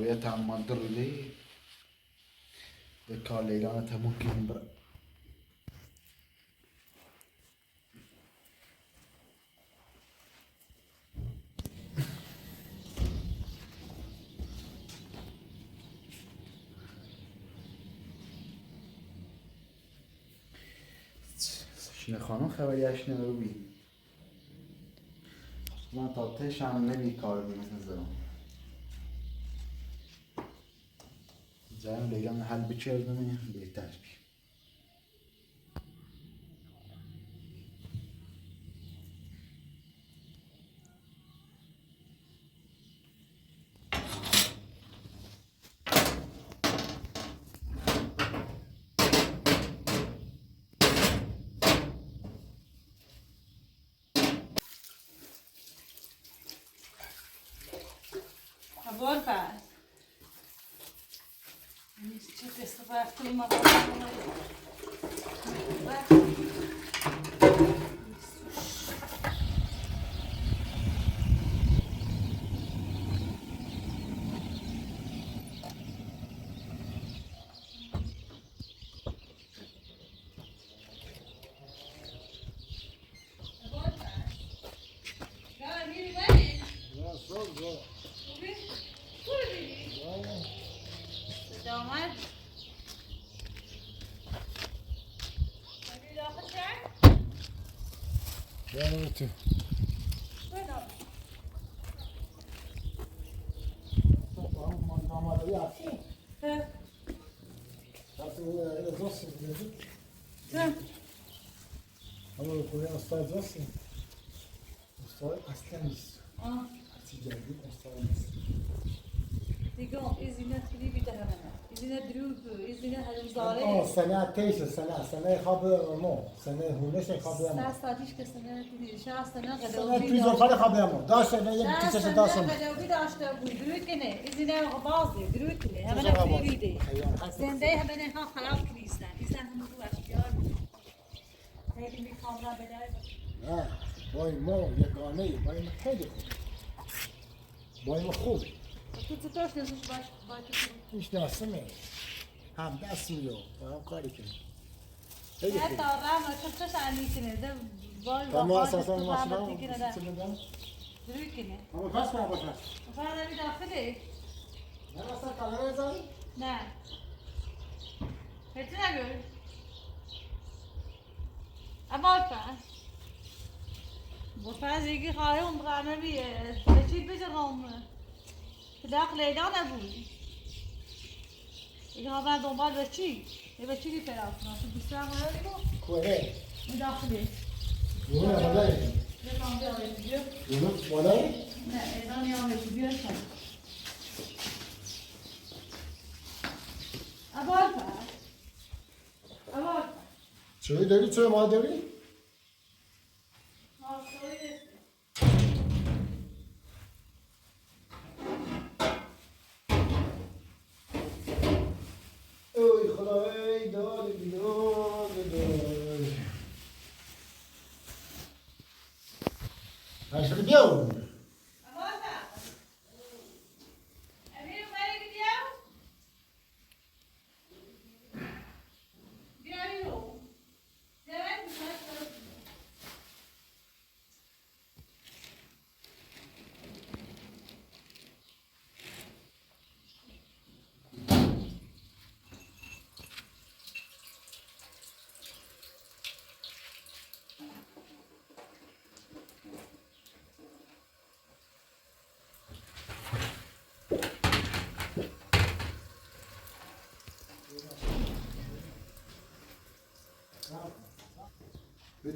ويتها ما تضر لي ذكر ليلانتها ممكن برا شنو خانم خبری اشنا رو بی من تا تش هم نمی کار بی نظرم زایم لیلان حل بچردم بهتر بی Agora faz. Deixa eu ver se vai filmar. داماد يلا تو اول كلنا استاذ رسمي استاذ اصلا نیست جدید استاذ نیست دیگه ایزینه خیلی بی‌تهمه ایزینه دروب ایزینه هزاره سنه تیش سنه خواب مو سنه هونش خواب مو ساعتیش که سنه دیدی سنه سنه قدومی پیزو خاله خواب مو داشت نه یک تیشش داشتم قدومی داشته بود دروب کنه ایزینه بازی دروب کنه همه خیلی بیده زنده همه ها خراب کریستن ایزن همه تو اشکار خیلی میخوام را بدار نه بای مو یگانه بای ما خیلی خوب بای ما خوب تو چطورش نزوش باش هیچ دستمه هم دست میو هم کاری کنی خیلی خوب حتی رام چطورش علی کنه ده بای ما اساسا تو ماشینا رامتی کنه ده چه بدم دروب کنه اما پس کنم باشه فردا می داخله نه اصلا کامera بزنی نه هیچ نگو اما بفرض یکی خواهی اون قرمه بیه چی بشه قومه که داخل اینا نبود یکی ها من دنبال به چی؟ به چی که پیدا کنم تو بیسته هم هایی کن کوه این داخلی یونه بالایی بکنم بیا آقای بیو یونه بالایی نه اینا نیا آقای بیو کن اول چوی داری چوی ما داری اوی خدای داد هشت بیاو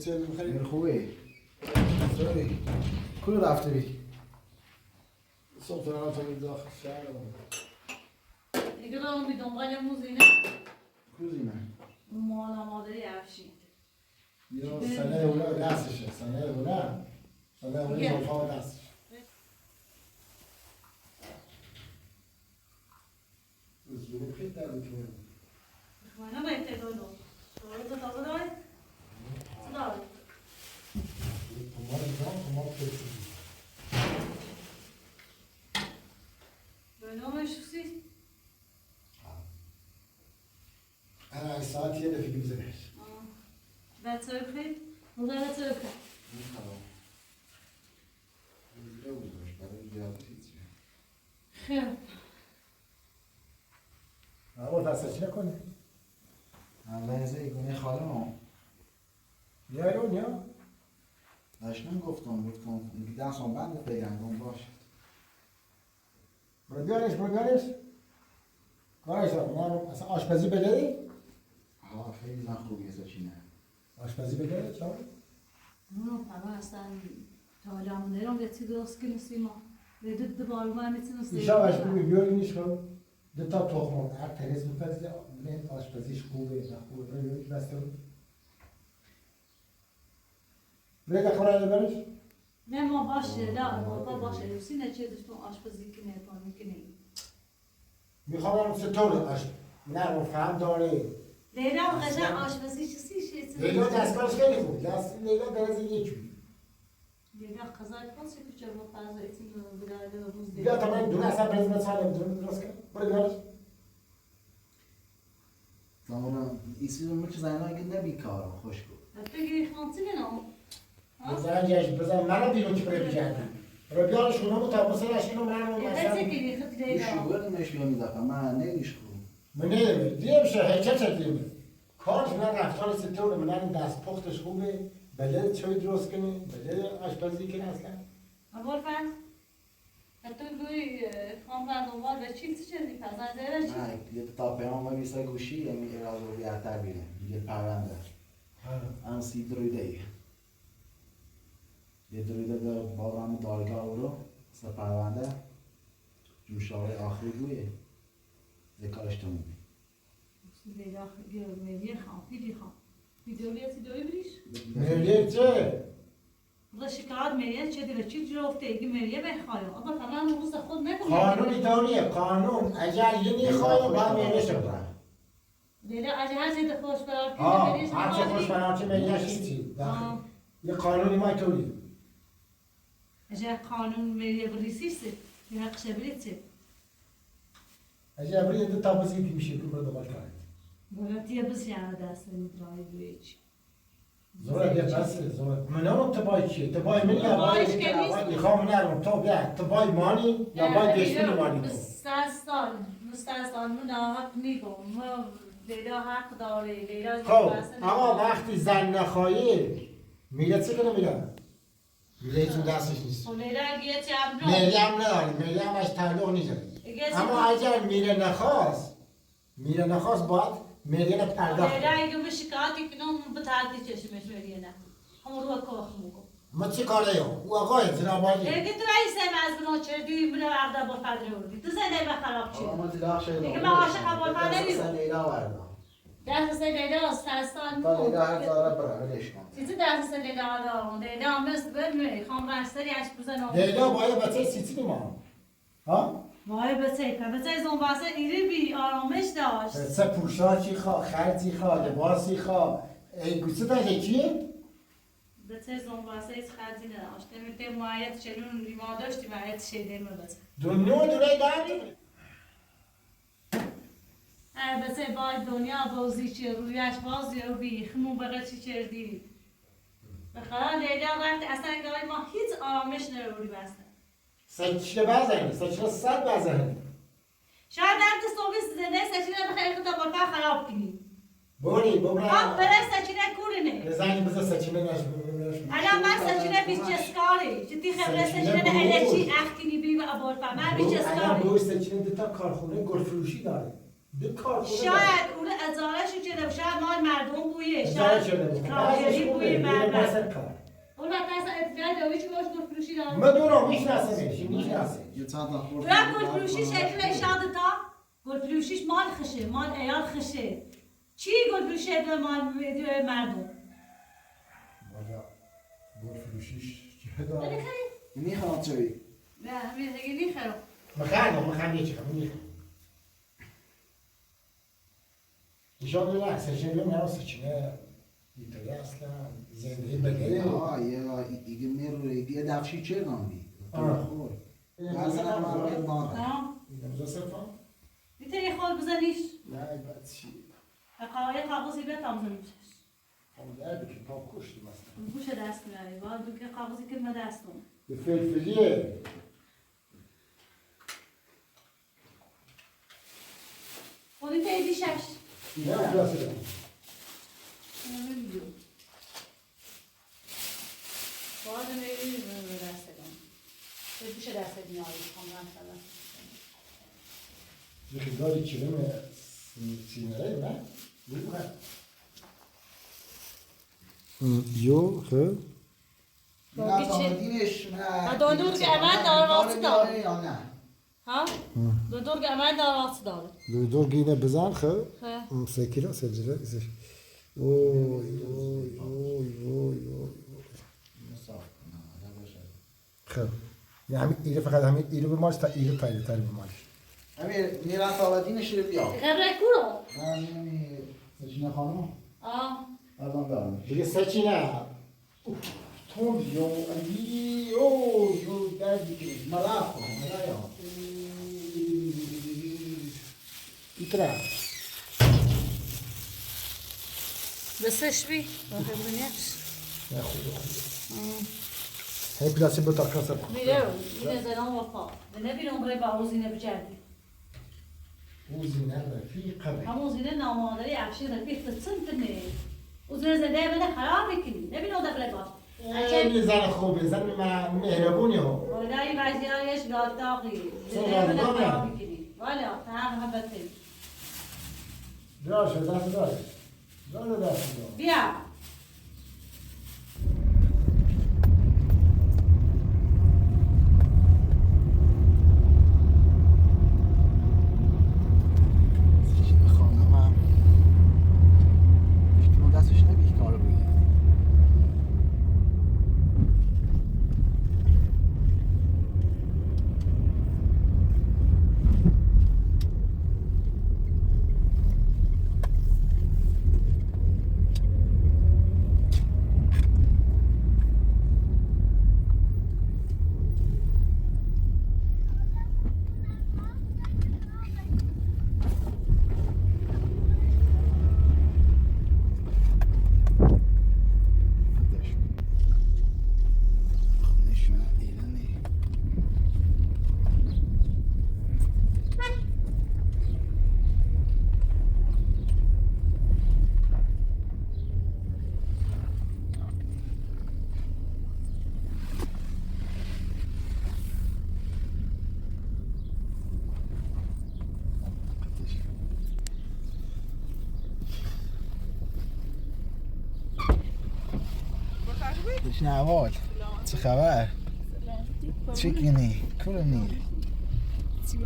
بچه میخوایی خوبه سوری کلو رفته بی صبح فرانسه داخل شهر دیگه دارم بی دنبال موزینه کوزینه مالا مادری افشید یا سنه اونا دستشه سنه اونا زلفا دستش از بینیم خیلی درد کنیم خواهنه بایده دولو دولو تا بدای دولو Tomar precisa. Meu nome é Jussi. 5 ساعت یه دفعه بزنش. بچه بخیر؟ موقع بچه بخیر. خیر. اول پس چی نکنه؟ لحظه گونه خانم یا ایرون یا؟ داشتم گفتم دستم بند بگم باشه برو بیارش کارش دارم اصلا آشپزی بده؟ خیلی زن خوبیه سچینه آشپزی بده چرا؟ طبعا اصلا تا حالا همون نرم یه چی درست کنی سیما بدید دوباره من میتونم ایشا آشپزی بیارینش کن دو تا تخم هر تریز میپزه من آشپزیش خوبه نه خوبه بیارینش بسته بود بده خورای برش؟ نه ما باشه لا بابا باشه روسی نچه داشتون آشپزی کنه پانی کنه میخوام چطور نه و فهم داره لیلا قشنگ آشپزی چیزی شد لیلا دستکارش خیلی خوب لیلا درز یکی لیلا قضای پاس کوچه با قضای تیم بوده روز بیا تا من دونه اصلا برز مثلا درست کنم برو بیارش زمانم ایسی رو چه زنها اگه نبیکارم خوش کن بگیری خانتی بنام بزن منو بیرون که برای بجردم رو بیارش کنم و تا بسرش اینو منو مثلا بگیری خط یه لیلا شوگر نمیشه میدافعم من نگیش خوب من نمیده دیم شه چه دیمه کارش من رفتار ستون من دست پختش خوبه بلد چوی درست کنی بلد آشپزی کنی اصلا اول فن حتی گوی خام را دنبال به چی چیزی پس از ایره چی؟ نه یه تا پیام و بیسای گوشی یعنی راز رو بیارتر بیره یه پرونده انسی درویده یه درویده در بارم دارگاه رو سه پرونده جوشاوی آخری گویه ذکرش تو میبین لیلا میلیه خام پیدی خام ویدیولیتی دوی بریش؟ ملیه چه؟ خدا شکایت میلیه چه دیره چی جرفته ایگه میلیه بخوایم اما طبعا روز خود نکنیم قانون ایتالیه قانون اگر یه میخوایم باید ملیه شد لیلا اجه هر چیز خوش برار هرچه خوش بنارچه ملیه چی یه قانونی ما ایتالیه اجه قانون میلیه بریسیسته یه حقشه بریسه اگر برید دو تا بزید میشه رو دوباره کنید بولتیه بس یعنی دست میدرای بریچ زوره یه بسه زوره من نمیم تبای چیه تبای من یا تبایش باید که نیست. میخوام نرم تو بیا تبای مانی یا باید دشمنی مانی کن مسترسال من حق میگم ما لیلا حق داره لیلا خب اما وقتی زن نخواهی میره چه کنه میره؟ میره هیچون دستش نیست خب لیلا اگه یه چه عبدو مریم نداری مریم از تعلق نیست اما اگر میره نخواست باید مریم پرداخت لیلا اگه به شکایتی کنم به تردی چشمش میریه نه همون رو کاخ موگم ما چی کاره یا؟ او آقای جنابالی اگه تو رئیس مزبون چردی میره عقده با پدر وردی تو زنده به خراب چی؟ ما دیلاخ شده دیگه من عاشق ابوالفضل نمی‌شم. دست لیلا وردم دست لیلا از ترستان تا لیلا هر زاره برای ولش کن چیزی دست لیلا دارم لیلا مثل برمی خام رستری اش بزنم لیلا باید بچه سیتی ما ها؟ وای بچه زنباسه ایری بی آرامش داشت بچه پوشاکی خواه خرطی خواه لباسی خواه ای گوسه تا کیه؟ بچه زنباسه هیچ خرجی نداشت میگه مایت چنون ما داشتی مایت شده بچه دنیا دونه داری؟ بچه باید دنیا بازی چه رویش بازی رو بی خمون بقیه چی چردی بخواه لیلا رفت اصلا اگه ما هیچ آرامش نروری بسته سچه بزنی سچه صد بزنی شاید درد صبح زنده سچینه بخیر خود بارفا خراب کنی بوری آب بره سچینه کورنه بزنی بزن سچه الان من سچینه بیچسکاری جدی خبره سچینه الچی اختینی بی و بارفا من الان بیچسکاری بوی سچه دو تا کارخونه گل فروشی داره دو کارخونه شاید اون ازارش شده شاید مال مردم بویه ازاره شاید شده بود کارگری بوی مردم کار اون وقت اصلا ابتدای دویچ باش گل فروشی داره من دورم میشناسمش میشناسم یه چند تا خورد برای گل فروشی شکل شاده تا گل فروشیش مال خشه مال ایال خشه چی گل فروشی به مال مردم والا گل فروشیش چه داره میخوام چوی نه همین دیگه میخرم مخرم یه چی میخرم ایشان دو لحظه چه بیم نه سچینه ایتالی اصلا زندگی بگه ایگه میروی یه دفشی چه ناندی خور مثلا مثلا من باید نانم آه اینجا صرفا میتونی خود بزنیش نه بعد چی قایق کاغذی به تام نمیشه. خب در بکن تا کشتی مثلا. گوشه دست میاری. باید دو که کاغذی که من دستم. به فلفلیه. خودی تیزی شش. نه پلاس دارم. نمیدونم. باید میری به دست دارم. به گوشه دست میاری. کاملا سلام. یکی داری چیلم سینره نه؟ نه. Jo, hè? نه فهمیدینش نه دندون که عمل داره واسه داره یا نه ها؟ دندون که عمل داره واسه داره Door gine bezan, hè? ها 2 kilo, sence is er. Oy, oy, oy, oy, oy. صاف نه باشه خب یعنی ایره فقط همین ایره به ماش تا ایره تایید تر به ماش. امیر میرم فهمیدینش رو بیا غبره کورو نه نمی سجینه خانم آه ازم دارم دیگه سچینه. توم یو علی یو دردی که ملاف ملایا ایتره. بسش بی بخبرنیش نه خوب. هی پلاسی به تا کاسه. میره این زنان وفا نبینم برای باوزینه بجردی وزینه رفیقه. همون زینه نامادری افشین رفیق تصنت نه وزینه زنده بده خراب کنی نبینم دبله باش این زن خوبه زن مهربونی ها. ولای وزیرایش گاتاقی سلام زنده بده دارم. خراب کنی والا تمام محبتی دراشه دست داره. داره دست داره. بیا خانمم تو دستش نبیه کار بگیر دش نوال چه خبر؟ چی کنی؟ کلونی؟ چه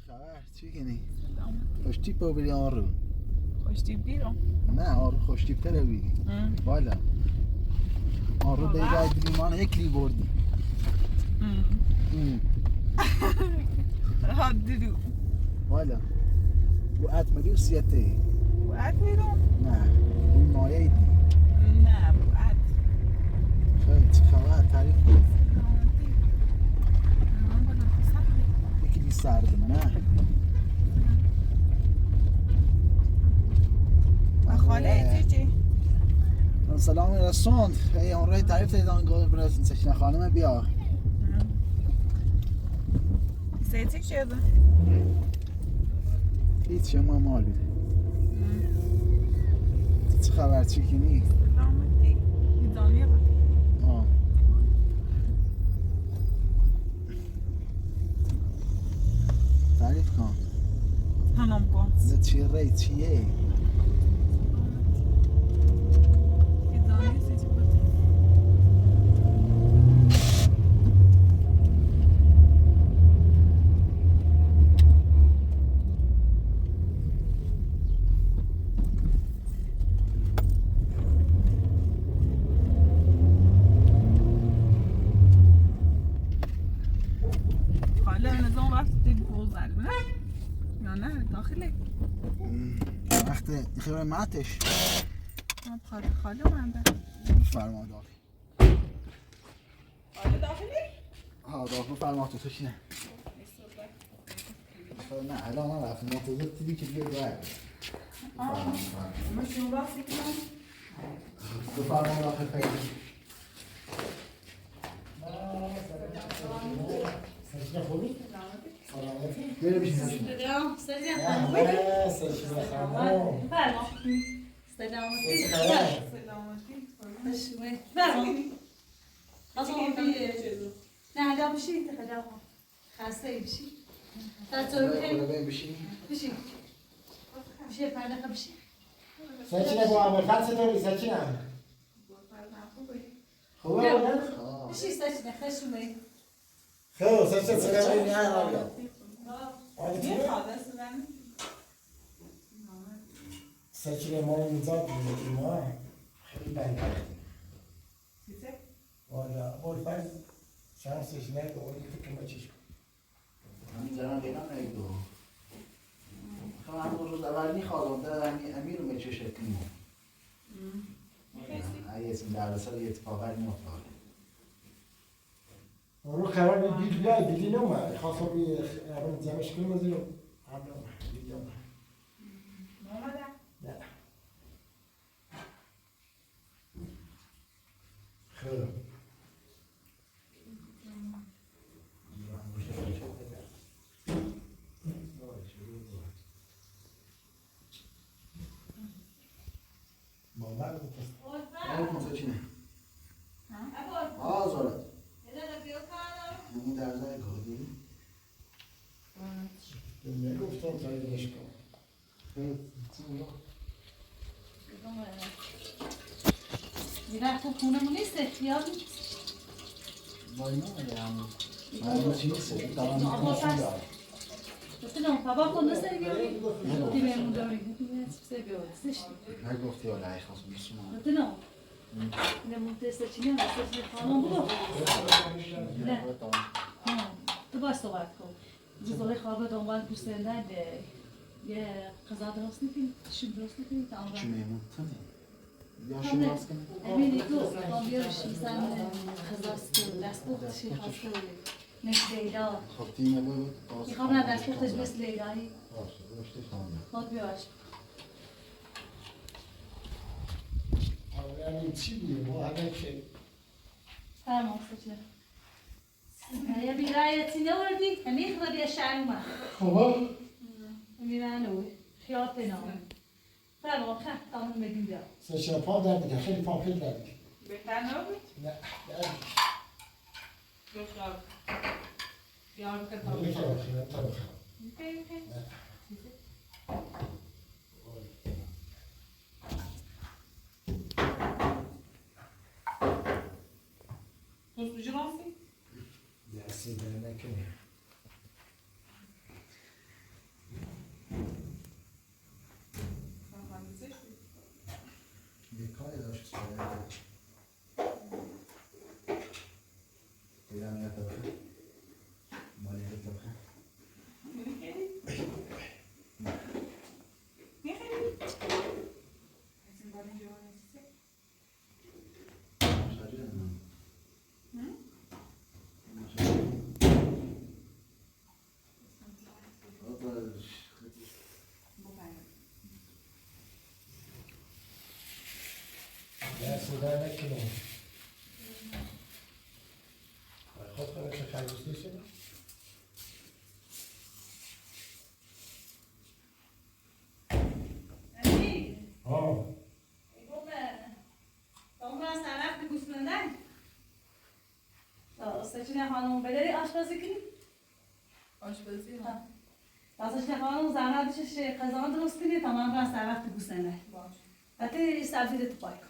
خبر؟ چی کنی؟ خوشتیپ رو بری آن رو خوشتیپ بیرون نه آن رو خوشتیپ تر رو بری بالا آن رو دیگه دیمان اکلی بردی ها درو بالا و اتمری و سیته باید بیرون نه اون مایه ایدی نه باید خیلی چه خبر؟ تعریف کن یکی بی سرده نه خاله چی؟ سلام رسوند ای اون رای تعریف دیدان گل برسن سشنه خانم بیا سیتی شده؟ هیچ شما مال بیده چه خبر چی کنی؟ سلامتی میدانی با آه تعریف کن هنم کن ده چی رای چیه؟ میدانی سیتی بود خاله نظام وقت دیگه بوزن نه؟ یا نه داخله؟ وقت خیلی ماتش خاله من ده فرما داخل خاله داخلی؟ ها داخل فرما تو تشنه نه الان من رفتم منتظر دیدی که دیگه باید ماشي راسي كمان. بفرما الله خير. سجل خوبی؟ بیا بشین. سلام سلام سجل خانم. بله سلامتی سلامتی. بشوی بله اصلا نه لا بشی تخدا خسته بشی تا بشین. بشی بشی پرده بشی سجل با عمل خاص توری سجل. خوبه ولی؟ بشی سجل خشمه خب سجل سلام نه آبیا. سجل ما میزاد ما خیلی بنده. والا فرض شانسش نگه ولی فکر مچش. همین دارم بیرون نگو. خب همون روز اول میخوادم در امیر رو چه شکلی. اسم دردسر یه اتفاقی میافتاد. رو قرار بیلی نمیاد. خاصه بی اون جمعش کنیم از رو. همون بیلی نمیاد. نه. خب. مامان سچینه. آزارد. این درزای گودی. نگفتم تا اینش کن. میره تو خونمون نیست اختیار وای نه من چی نیست. دارم نه بابا کن سری بیاری دیمون داری سری بیاری نگفتی ولی خواست میسونم. نه نمون تست چی نه تست خانم بود نه تو باید صحبت کن جزوی خواب دنبال دوستندن یه قضا درست نکنی شیم درست نکنی تا آن چی میمون تنه یا همه شما کنی امینی تو با بیارش مثلا قضاست دست بوختشی خواسته مثل لیلا خب تیمه بود میخوام نه دست بوختش مثل لیلایی باشه رشته خانم خود بیارش این چی بیه؟ ما همه که فرمان سوچه یه بیرای تینه وردی همی خودی شعر ما خوبه؟ میرانوی خیال پناه فرمان خیلی تمام میدیم بیا سشن پا در دیگه خیلی پا خیلی در دیگه بهتر نبود؟ نه بخواب. بیار که تا نه بخواب. بخواب Tost rossi? دستی در نکنه یه کاری داشت سوال دیدم یه طبقه مالی یه طبقه دستی در نکنه خود کنه که خیلیست نیست امین ها سچینه خانم بداری آشپزی کنی؟ آشپزی ها. سچینه خانم زحمت بشش قضا درست کنی تمام راست در وقت گوسنه. باش. بعد سبزی تو پای کن.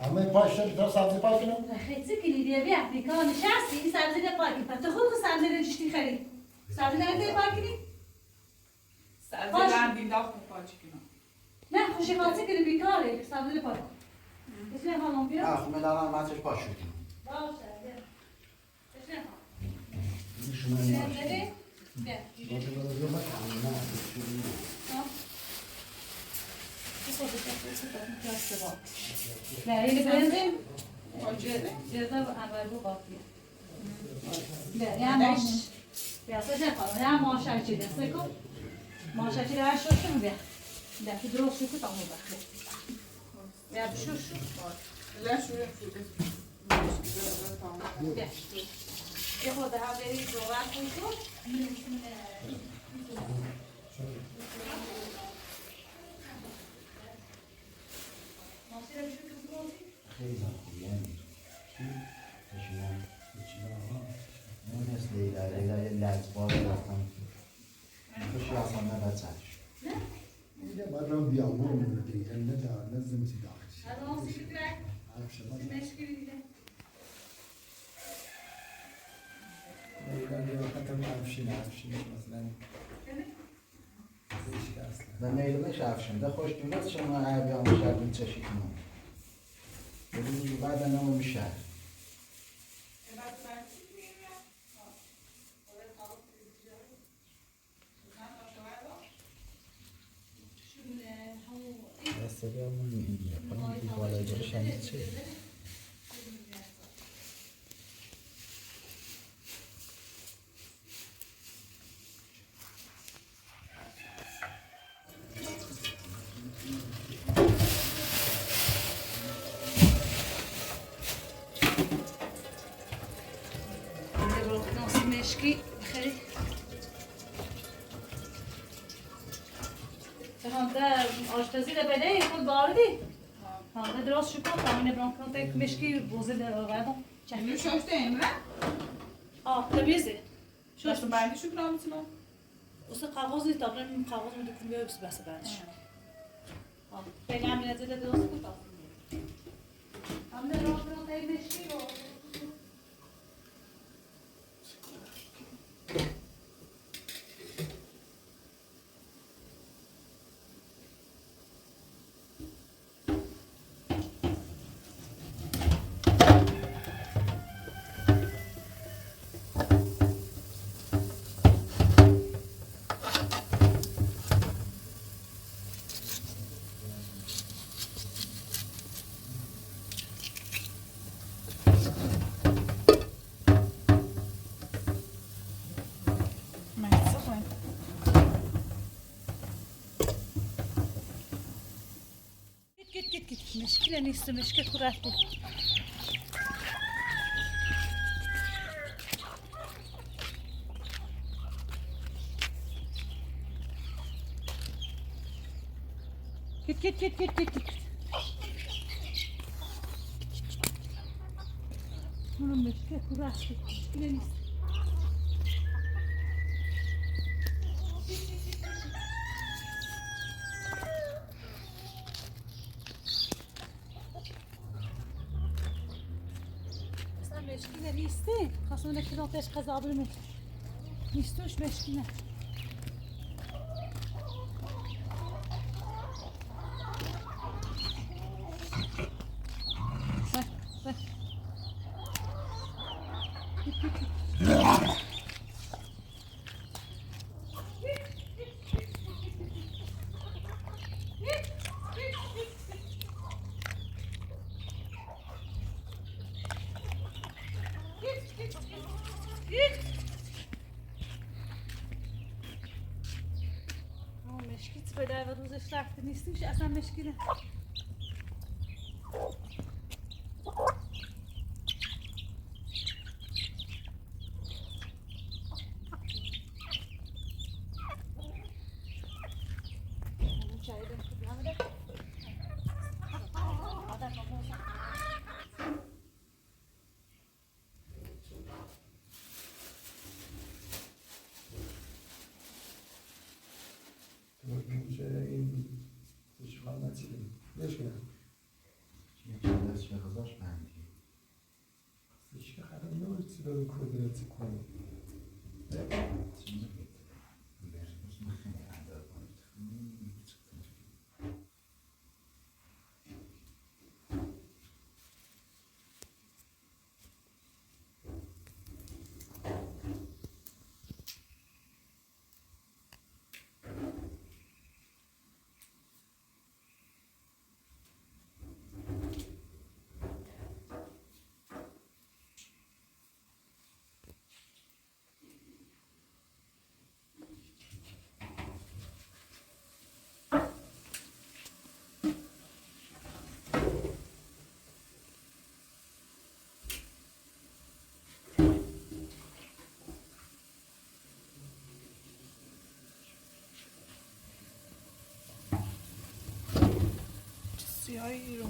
همه پاش شد تا سبزی پای کنم؟ خیلی کنی بیا افریقا نشستی این سبزی تو پای کن. بعد تو خود سبزی رو چشتی خرید. سبزی نگه پای کنی؟ سبزی رندی داخل پاچ کنم. نه خوشی خاصی کنی بیکاره سبزی رو پای کن. سچینه خانم بیا. نه خب مدارم وقتش باش شدیم باشه بیا. سچینه خانم. شما بیا. بیا. باشه برو بیا بکنم نه شدیم نه اینو بنزین پاچه؟ جزا اول رو قاطیه نه یا ماش بیا سه خانم یا ماش چی دسته کن ماش چی رو شوشم بیا ده في دروس شو كنت عمو بخير يا بشو شو لا شو شده يا خود هذا يريد دورات كنتو خیلی خوبی یعنی چی؟ بشینم نه مثل لیلا یه لجبار رفتم خوشی اصلا نباید سرش اینه باید رو بیامور مونه دیگه نه لازم تی داخلش و میلونش افشنده خوش دونست شما عربیان شدیم چشید نمون بودیم بعد نمون میشه دسته همون میگه پایین بالای دارش هم چه مشکی خیلی هنده آشپزی ده بده خود باردی هنده درست شکر تامین برانکان تک مشکی بوزه ده وردم اینو شاشته امره؟ تمیزه شاشته بعدی شو برام میتونم؟ اصلا قواضی تابلن قواض میده کنم بیای بس بعدش بگم نزده درست بود هنده برانکان تک مشکی رو git. Meşkile neyse meşke kurattı. Git. Bunun meşke kurattı. Meşkile neyse. مشکینه نیستی خواستم نکنم تش قضا برمید نیستوش مشکینه مشکیت به در و روزش رفته نیستیش اصلا مشکینه این اشغال نتیلیم بیش کنم چه دست بخزاش بندی سیشکه خرم نورتی رو کودرتی کنی سیاهی رو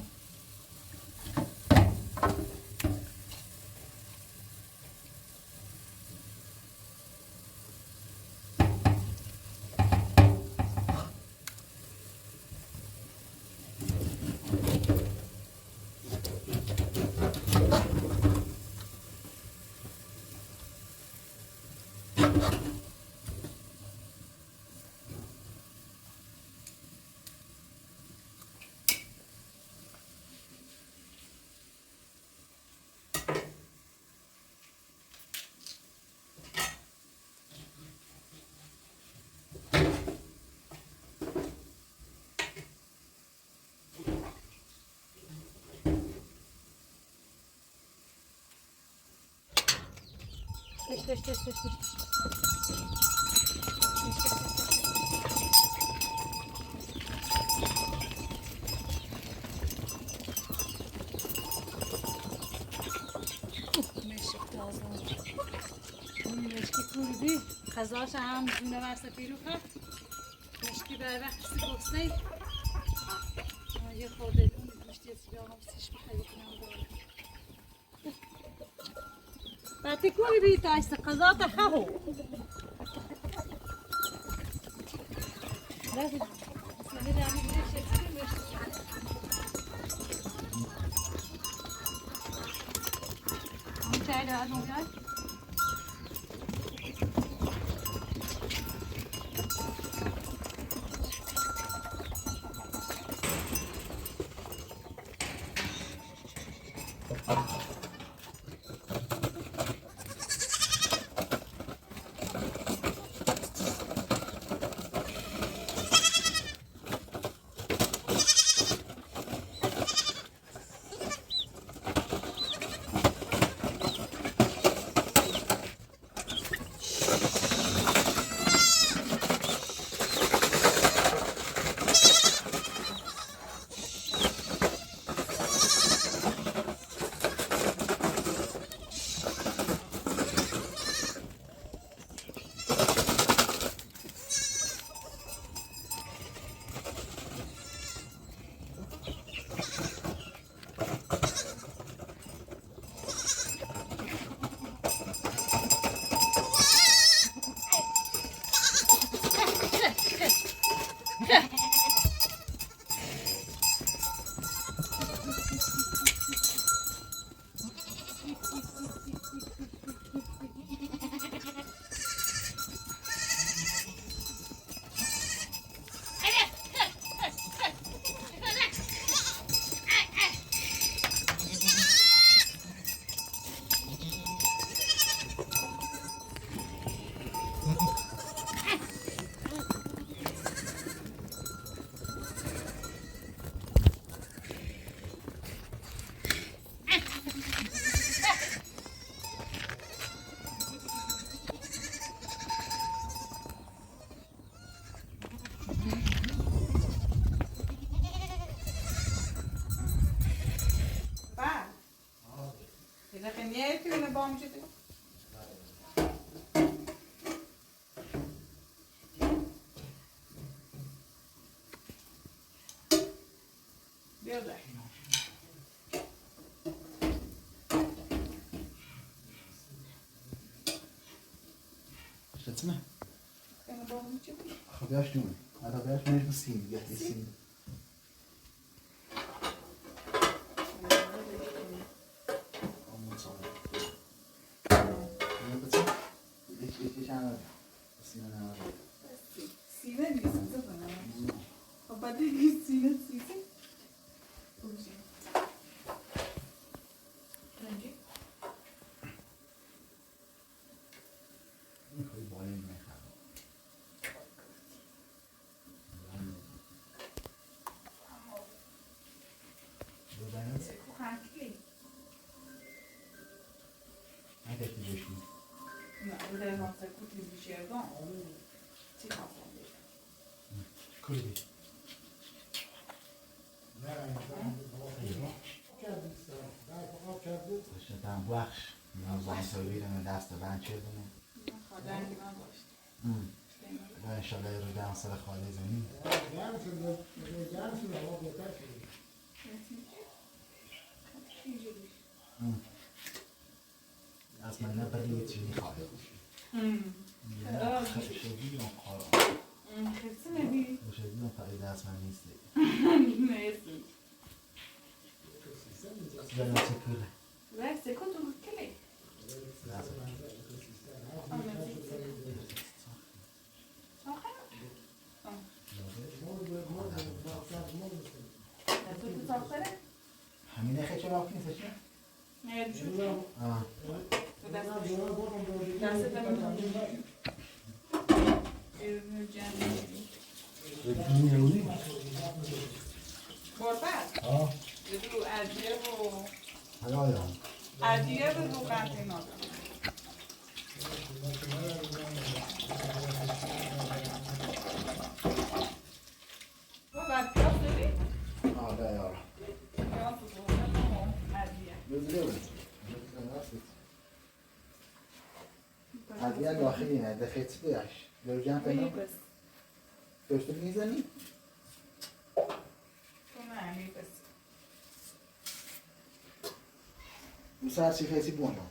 مشکی کوردی خزاش هم دونه ورسه پیرو کرد مشکی بر وقت سی گسنه یه خورده دونه گوشتی سیگاه هم سیش بخیلی کنم داره باتی کوری بی تایست قضا تا خواهو لازم اسمه دارمی بیده شکلی مشتی چای دارد مونگای niente ne bom de Deu daí. شتنا Ne bom de خداش جون هذا بيش مش بسين يحيى سين Sine diyorsun zaten. Baba dedi sine sine. كردي شدم بخش نازم سویرم دست بند شدم و انشالله رو دم سر خاله زمین از من نبری چیزی خواهد شدی اون کارا خیلی نبی شدی اون پایید از من نیستی مرسی زنی چکوله راسته کدوم کلی همینه خیلی چرا کنی سشنه؟ آه بربت آه رو ادیه و حالا یا ادیه و رو قطعی نادم بربت پیاز داری؟ آه ده یارا پیاز و ادیه بزرگه بود هدیه داخلی نه ده خیلی بیاش درجان پیدا بس داشته میزنی؟ تو نه بس دوست هرچی خیلی بونم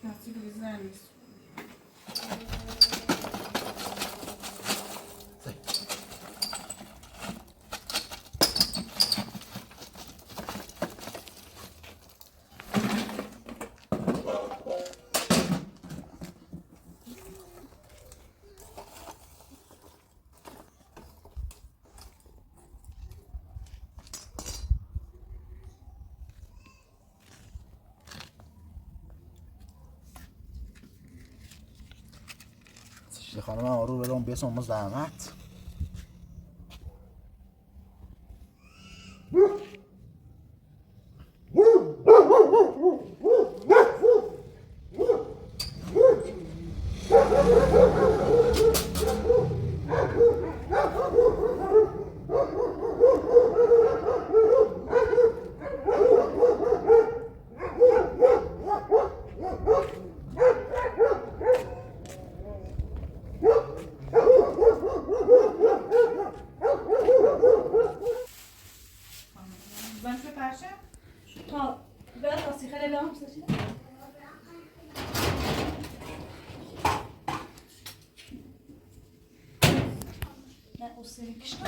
Nasıl güzelmiş. خانم آرو برام بیاسم ما زحمت Ben şu karşı. تا بعد راستی خیلی لام سازی نه اصلی کشتم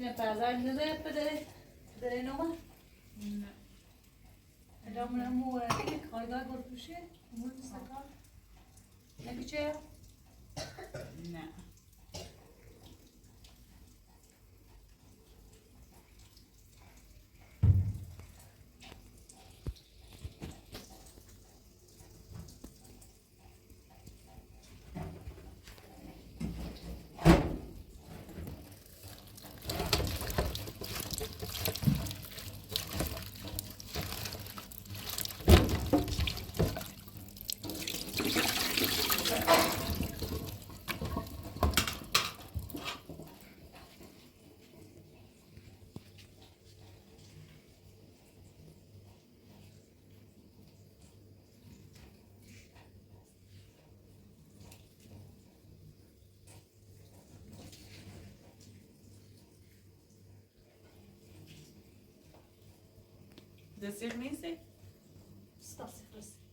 نه بازار نده بده نوما نه ادامه نمو کارگاه گرفته مول سکار نگی چه نه Descer nesse? Está se fosse.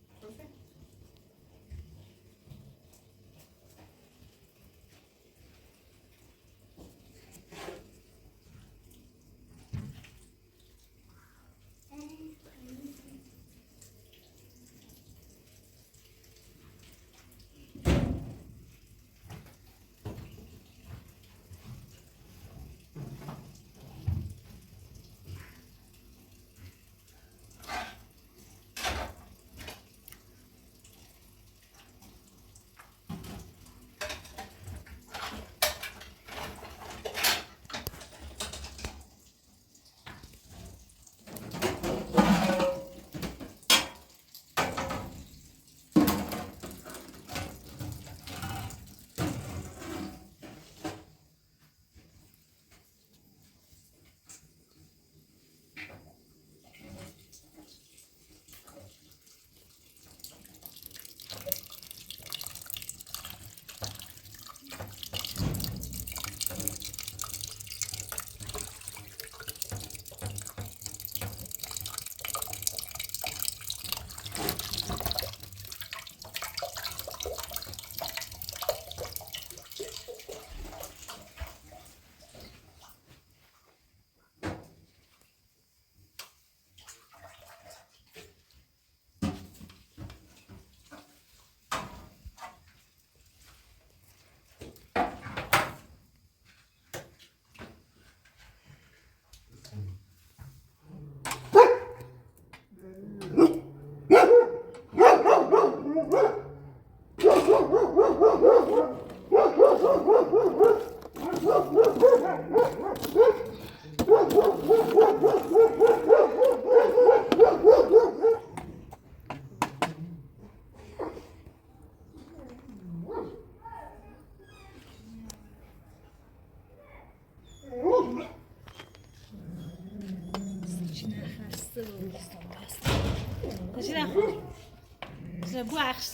تجي ناخذ بوعخش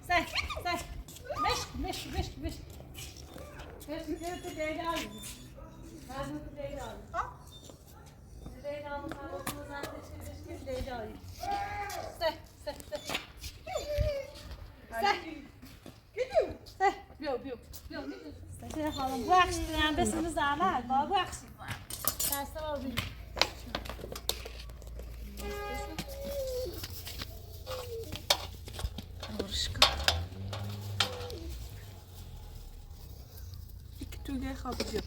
سه مش مش بوعخش عم بس مزعلان ما بوعخش توی خوابیدیم.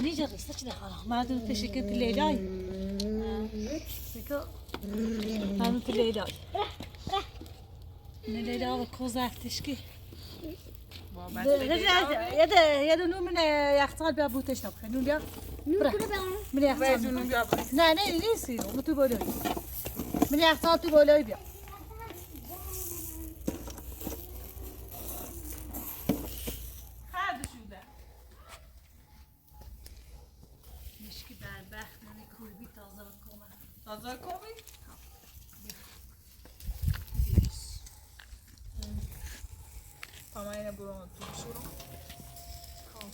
نیجا قصه چه دخاله؟ مردم تشکر تلیدای. سیکو. مردم تلیدای. نلیدای کوزه تشکی. یه نون من یخچال بیا بوتش نبخه. نون بیا. برا. من یخچال. نون بیا برا. نه نیستی. من تو بالای. من یخچال تو بالای بیا. تازه کوبی؟ تمام برو تو شروع.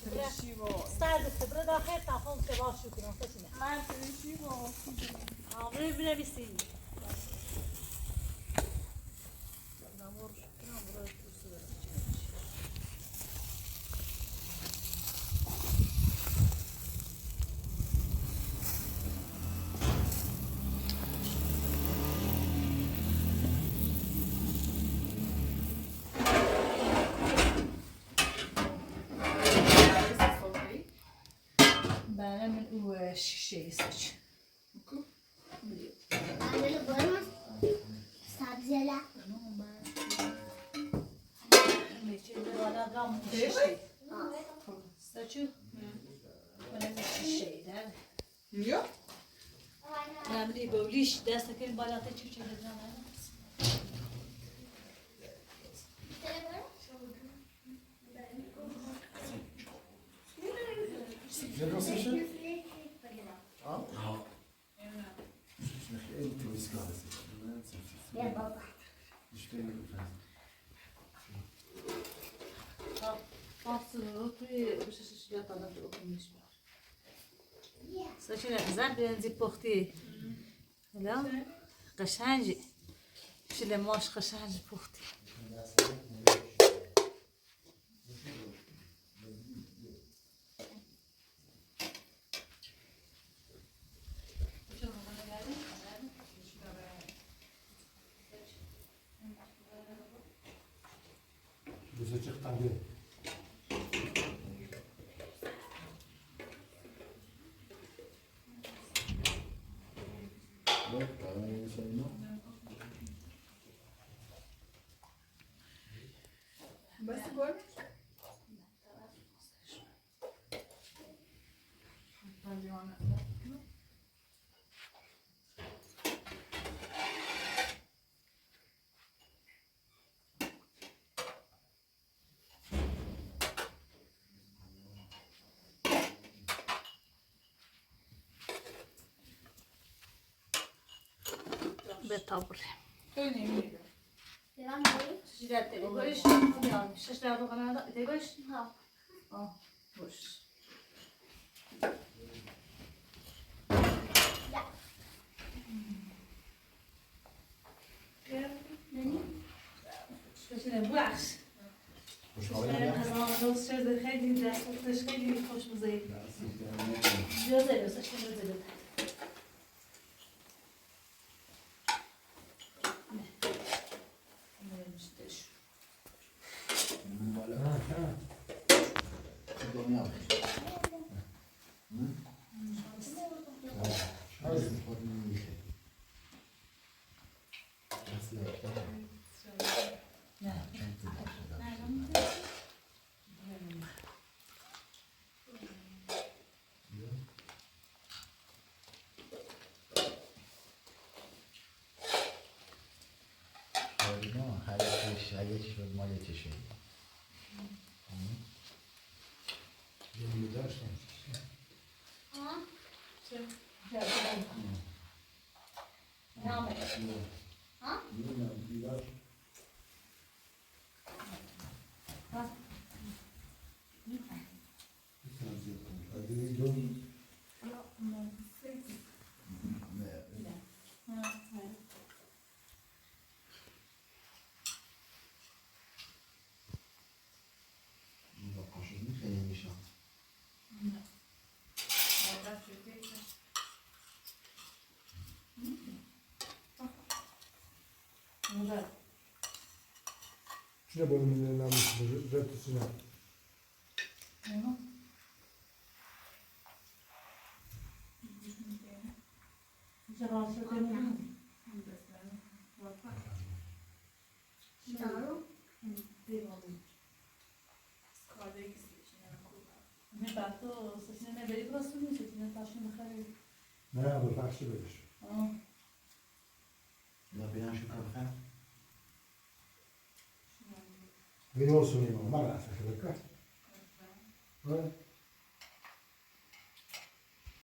تریشی و ساعت برو داخل تا خون سوار شو کنم تشینه. من تریشی و آمری بنویسی. من او شیشه سوچ. عامل برم سبزی لا. میشه بالا گام شیشه. سوچو. من شیشه دار. یا؟ نمیدی بولیش دست کن بالا تا چی چه بزنم. Genosische? Inte vi ska se. Ja, baba. سوچی زن بنزی پختی. لا قشنجی. شل ماش قشنج پختی. Bize çıktan değil. بس گل؟ بتابره. خیلی نمیده. Devam edelim. Şişler degoş. Yani şişler bu kadar degoş. Ha. Ah, boş. Ya. Şişler bu aş. Şişler kazandığı şeyde خیلی دستش خیلی خوشمزه. جوزه شیشه هرچی شد مال چشه. Yeni gidersen. Ha. Şey, ها؟ خیلی میشه. شنو باید من نمیشه رفت سینه. دارو؟ نه با بخشی بدش. یا بیان شو کار بخیر. بینو سونیم ما رفت خیلی کرد.